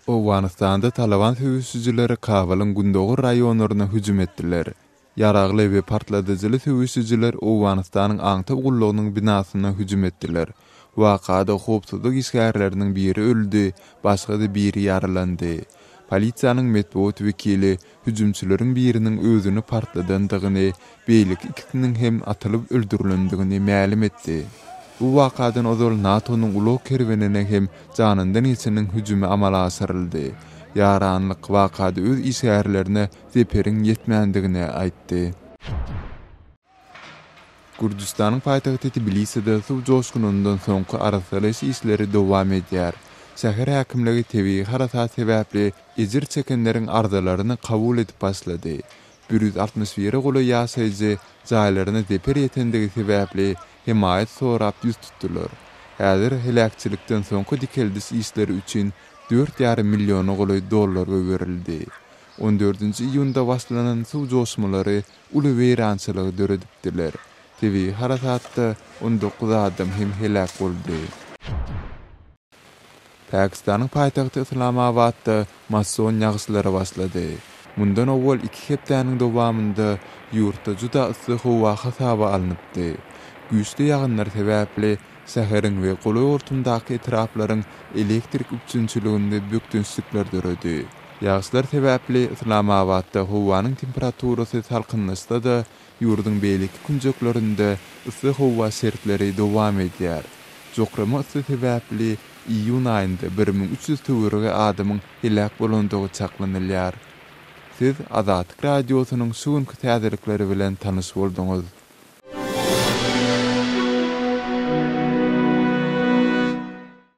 Owanistan'da Taliban söwüsüjileri Kabal'ın gündoğu rayonlaryna hüjüm etdiler. Yaragly we partladyjyly söwüsüjiler Owanistan'yň aňta gullugynyň binasyna hüjüm etdiler. Wakada howpsuzlyk isgärleriniň biri öldü, başga biri yaralandy. Polisiýanyň medeniýet wekili hüjümçüleriň biriniň özüni partladandygyny, beýlik ikisiniň hem atylyp öldürilendigini ma'lum etdi. Bu wakadan ozal NATO'nun ulug kerwenine hem janyndan ýetiniň hüjümi amala asyryldy. Yaranlyk wakada öz isgärlerine zeperiň ýetmändigini aýtdy. Gürjistanyň paýtagty Tbiliside suw joşgunundan soňky arasalaş işleri dowam edýär. Şäher häkimligi tebii harasat sebäpli ejir çekenleriň arzalaryny kabul edip başlady. 161 goly ýaşaýjy jaýlaryna zeper ýetendigi sebäpli himayet sorap ýüz tutdular. Häzir helakçylikden soňky dikeldis işleri üçin 4,5 milyon $4 berildi. 14-nji iýunda başlanan suw joşmulary uly weýrançylygy döredipdiler. Tebii harasatda 19 adam hem helak boldy. Pakistanyň paýtagty Islamabadda mason ýagşylary başlady. Mundan owwal 2 hepdäniň dowamynda ýurtda juda yssyk howa hasaba alınıpdy. Güýçli ýagynlar sebäpli şäheriň we goly ortundaky etraplaryň elektrik üçinçiliginde bökdünslikler döredi. Ýagşylar sebäpli Islamabadda howanyň temperaturasy salkynlaşsa da ýurdun beýleki künjeklerinde yssyk howa sertleri dowam edýär. Jokrama ysy sebäpli iýun aýynda 1300 töwerege adamyň helak bolandygy çaklanylýar. Siz Azatlyk radiosynyň şu günkü täzelikleri bilen tanyş boldyňyz.